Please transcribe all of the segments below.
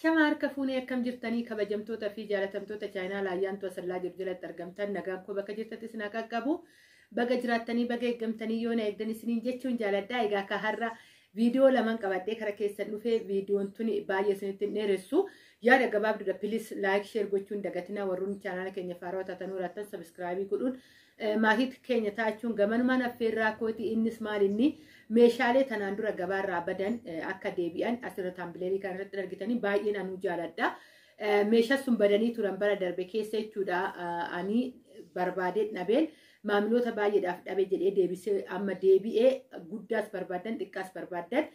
Shamaar kafuunee akkam jirtanii kabajamtoota fi jaalatamtoota chaayinaa laayyaantu asirraa jiru jalatti argamtan nagaan koo bakka jirtatti isin akka qabu baga jiraattanii baga eeggamtanii yoo na eegdan isiniin jechuun jaaladhaa. Egaa akka har'a viidiyoo lamaan qabadhee kara keessan dhufee viidiyoon tuni baay'ee isinitti hin dheeressu yaada gabaabduudha. Pilis laayik sheer gochuun dagatinaa warroonni chaanaala keenya faaraa tatanuu raattan sabiskiraabii godhuun maahiit keenya taachuun gamanumaan affeerraa kooti innis maal inni meeshaalee tanaan dura gabaarraa badan akka deebi'an asirra taambileerii kan irratti argitanii baay'een anuu jaaladha. Meeshaa sun badanii turan bara darbe keessa jechuudha. Ani barbaadee dhabeen maamiloota baay'eedhaaf dhabe jedhee deebisee amma deebi'ee guddaas barbaadan xiqqaas barbaadan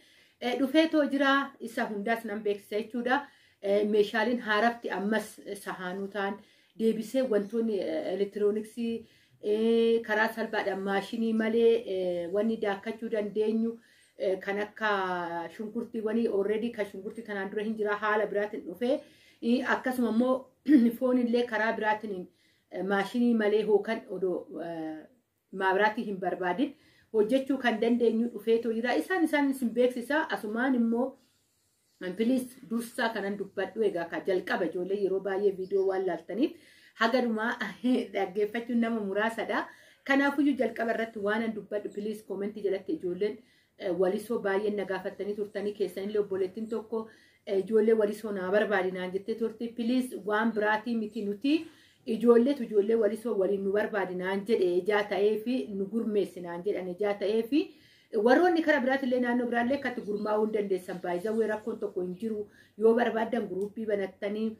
dhufee too jira isa hundaas nan beeksisa jechuudha. Meeshaaleen haarafti ammas sahaanuu ta'an deebisee wantoonni elektirooniksii karaa salphaadhaan maashinii malee wanni daakkachuu dandeenyu kan akka shunkurtiiwwanii already kan shunkurtii kanaan dura hin jira haala biraatiin dhufee akkasuma immoo foonillee karaa biraatiin maashinii malee hookan odoo maabiraatii hin barbaadin hojjechuu kan dandeenyu dhufeetoo jira. Isaan isin beeksisa asumaan immoo pilis dursaa kanan dubbadhu. Egaa ka jalqaba ijoollee yeroo baay'ee viidiyoo waan laaltaniif hagadumaa dhaggeeffachuun nama muraasadha. Kanaafuyyuu jalqaba irratti waan dubbadhu pilis koomentii jalatti ijoolleen walisoo baay'een na gaafattanii turtanii keessanillee obboleettiin tokko ijoollee walisoo naa barbaadinaan jettee turte. Pilis waan biraatii miti nuti ijoollee walisoo waliin nu barbaadinaan jedhe ijaa ta'ee fi nu gurmeessinaan jedhan ijaa ta'ee fi warroonni karaa biraatillee naannoo biraallee akkatti gurmaa'uu hin dandeessan baay'ee rakkoon tokko hin jiru. Yoo barbaadan guruuppii banattanii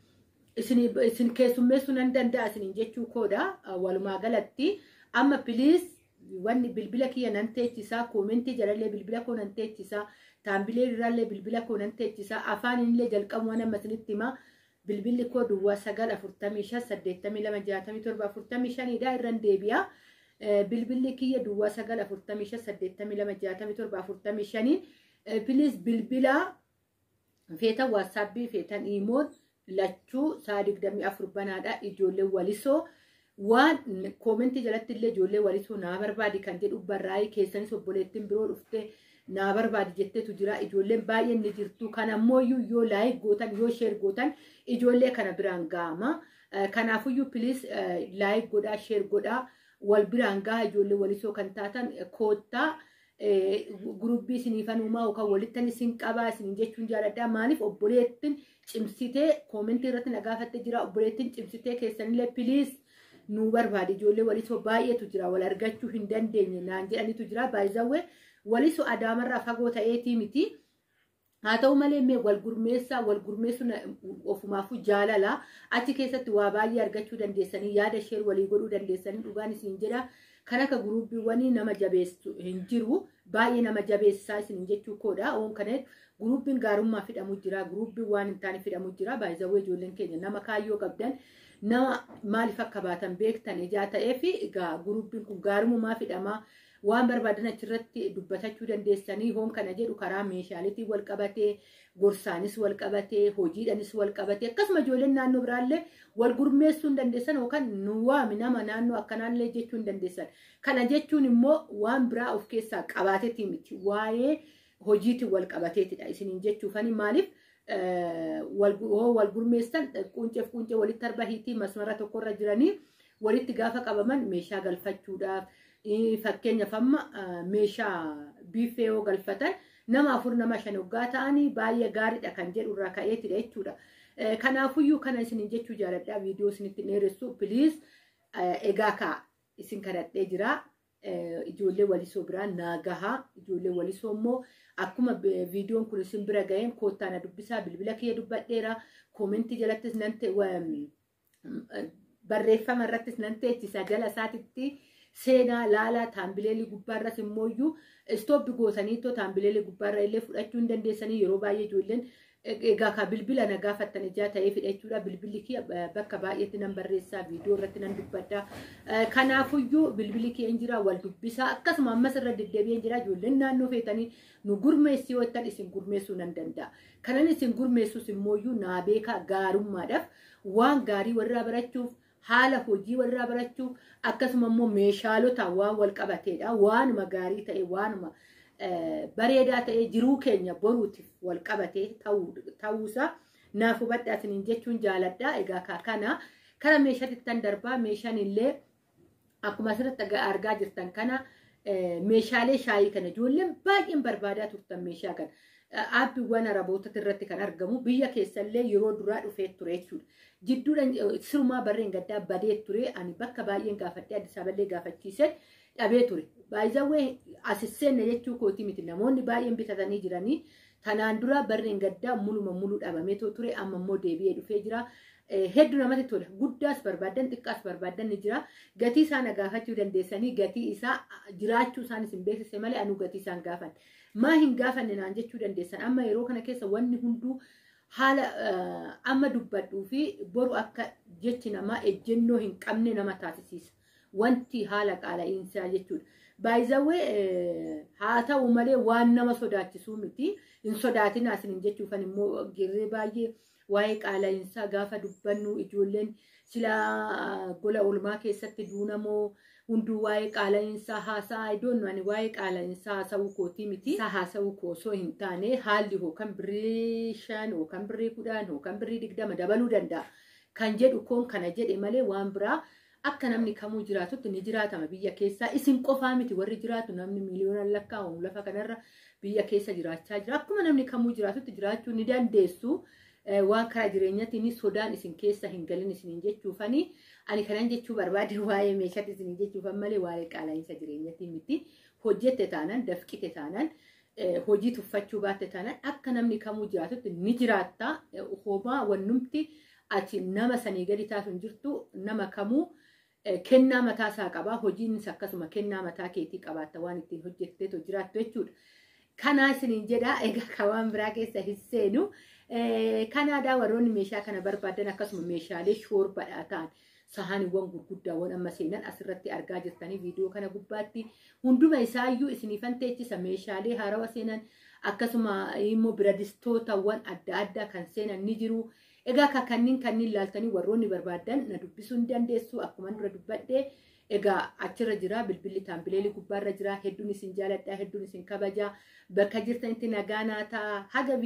isin keessummeessuu nan danda'a isiniin jechuu koodha. Walumaa galatti amma pilis wanni bilbila kiyya nan teechisaa koomentii jalallee bilbila koo nan teechisaa taambilee irraallee bilbila koo nan teechisaa afaanillee jalqabumaan amma isinitti himaa. Bilbilli koo duwwaa 945 82 67 45 dha irran deebi'a. Bilbilli kiyya duwwaa 945 82 67 45 pilis bilbila feetan waatsaappii feetan iimoon lachuu saa 24 banaadha. Ijoollee walisoo waan koomentii jalatti illee ijoollee walisoo naa barbaadi kan jedhu barraa'ii keessanis obboleettiin biroo dhufte naa barbaadi jetteetu jira. Ijoolleen baay'een ni jirtu. Kanammoo yoo laayik gootan yoo sheer gootan ijoollee kana biraan ga'ama. Kanaafuyyuu pilis laayik godhaa sheer godhaa wal biraan ga'a ijoollee walisoo kan taatan koottaa guruubii isiniifan uumaa yookaan walittan isin qabaa isin jechuun jaaladha. Maaliif obboleettiin cimsitee koomentii irratti na gaafattee jira. Obboleettiin cimsitee keessanillee pilis nu barbaadi ijoollee walisoo baay'eetu jira wal argachuu hin dandeenye naan jedhanitu jira. Baay'izawwee walisoo adaamarraa fagoo ta'eetii miti. Haa ta'u malee mee wal gurmeessuun ofumaafuu jaalala. Achi keessatti waa baay'ee argachuu dandeessanii yaada sheer walii godhuu dandeessanii dhugaan isin jedha. Kan akka guruubiiwwanii nama jabeessu hin jiru. Baay'ee nama jabeessaa isin jechuu koodha. Oon kanet guruubiin gaarummaa fidhamu jira. Guruubiin waan hin taane fidhamu jira. Baay'izawwee ijoolleen keenya nama kaayyoo qabdan nama maaliif akka baatan beektan ijaa ta'ee fi egaa guruubiin kun gaarummaa fidhamaa. Waan barbaadan achirratti dubbatachuu dandeessanii hoon kana jedhu karaa meeshaaleetiin wal qabatee gorsaanis wal qabatee hojiidhanis wal qabatee akkasuma ijoolleen naannoo biraallee wal gurmeessuu hin dandeessan yookaan nu waami nama naannoo akkanaallee jechuu hin dandeessan. Kana jechuun immoo waan biraa of keessaa qabaateetii miti waa'ee hojiitiin wal qabateetidha isiniin jechuufani. Maaliif wal gurmeessan quunceef quuncee walitti arba hiitii masmara tokkorra jiranii walitti gaafa qabaman meeshaa galfachuudhaaf. Fakkeenyaaf amma meeshaa biifee yoo galfatan nama 4 nama 5 hoggaa ta'anii baay'ee gaariidha kan jedhu irraa ka'eetidha jechuudha. Kanaafuyyuu kana isin jechuu jaaladha. Viidiyoo isinitti dheeressu pilis egaa ka isin kadhadhee jira. Ijoollee walisoo biraan naagahaa ijoollee walisoo immoo akkuma viidiyoon kun isin bira ga'een koottaa na dubbisaa bilbila kiyya dubbadheera. Koomentii jalattis nan barreeffama irrattis nan teechisa jala isaatitti. Seenaa laalaa taambileelii gubbaarras immooyyuu istooppi gootaniitoo taambileelii gubbaarra illee fudhachuu hin dandeessanii yeroo baay'ee ijoolleen egaa ka bilbila na gaafattan ijaa ta'ee fidhachuudha. Bilbilli kiyya bakka baay'eetti nan barreessaa viidiyoo irratti nan dubbadha. Kanaafuyyuu bilbilli kiyya hin jira wal dubbisaa akkasuma ammas irra deddeebi'ee jira. Ijoolleen naannoo feetanii nu gurmeessii wottan isin gurmeessuu nan danda'a. Kanan isin gurmeessus immooyyuu naa beekaa gaarummaadhaaf waan gaarii warraa barachuuf. Haala hojii warraa barachuuf akkasuma immoo meeshaalota waan wal qabateedha. Waanuma gaarii ta'e waanuma bareedaa ta'e jiruu keenya boruutiif wal qabatee ta'uusaa naafu baddaa isiniin jechuun jaaladha. Egaa kana kara meeshaatti tan darbaa meeshaan illee akkuma asirratti argaa jirtan kana meeshaalee shaayii kana ijoolleen baay'een barbaadaa turtan meeshaa kana. Aabbiiwwan arabootatti irratti kan argamu biyya keessallee yeroo duraa dhufee ture jechuudha. Jidduudhaan sirumaa barreen gaddaa badee ture. Ani bakka baay'een gaafadhee Addis Aballee gaafachiisee dhabee ture. Baay'izawwee asisseenna jechuu kooti miti. Namoonni baay'een bitatanii jiranii. Tanaan dura barreen gaddaa mulu dhabamee ture. Amma immoo deebi'ee dhufee jira. Hedduu namatti tola. Guddaas barbaadan xiqqaas barbaadan ni jira. Gatii isaan gaafachuu dandeessanii gatii isaa jiraachuu isaan isin beeksise malee anuu gatii isaan gaafan. Maa hin gaafanne naan jechuu dandeessan. Amma yeroo kana keessa wanni hunduu haala amma dubbadhuu fi boru akka jechi namaa ejjennoo hin qabne nama taasisiisa. Wanti haala qaala'iinsaa jechuudha. Baay'izawwee haa ta'u malee waan nama sodaachisuu miti. Hin sodaatinaa isin jechuufan immoo girree baay'ee waa'ee qaala'iinsaa gaafa dubbannu ijoolleen sila gola oolmaa keessatti duunamoo hunduu waa'ee qaala'iinsaa haasaa idoon ani waa'ee qaala'iinsaa haasa'uu kootii miti. Haasa'uu koosoo hin taane haalli hookan birrii 5 hookan birrii 10 hookan birrii 20 dabaluu danda'a. Kan jedhu koon kana jedhe malee waan biraa akka namni kamuu jiraatutti ni jiraatama biyya keessaa. Isin qofaa miti warri jiraatu namni miliyoonaan lakkaa'amu lafa kanarra biyya keessa jiraachaa jira. Akkuma namni kamuu jiraatutti jiraachuu ni dandeessu. Waan karaa jireenyatiin sodaan isin keessa hin galin isin jechuufani. Ani kanan jechuu barbaade waa'ee meeshaatti isin jechuufan malee waa'ee qaala'iinsa jireenyatiin miti. Hojjette taanaan dafqite taanaan hojii tuffachuu baatte taanaan akka namni kamuu jiraatutti ni jiraatta. Homaa wannumti ati nama sanii gadi taatu hin jirtu nama kamuu kennaa mataa isaa qaba. Hojiinis akkasuma kennaa mataa keetii qabaatta waan ittiin hojjetteetu jiraattu jechuudha. Kanaa isiniin jedha. Egaa kawaan biraa keessa hin seenu. Kanaadaa warroonni meeshaa kana barbaadan akkasuma meeshaalee shoorbaadhaa ta'an sahaniiwwan gurguddaawwan amma seenan asirratti argaa jirtanii viidiyoo kana gubbaatti hunduma isaayyuu isiniifan teechisa meeshaalee haarawaa seenan akkasuma immoo biradistootawwan adda addaa kan seenan ni jiru. Egaa kanniin laaltanii warroonni barbaadan na dubbisuu ni dandeessu. Akkuma dura dubbadhee egaa achirra jira bilbilli taambileelii gubbaarra jira. Hedduun isin jaaladha, hedduun isin kabaja. Bakka jirtanitti nagaa naa ta'a. Haga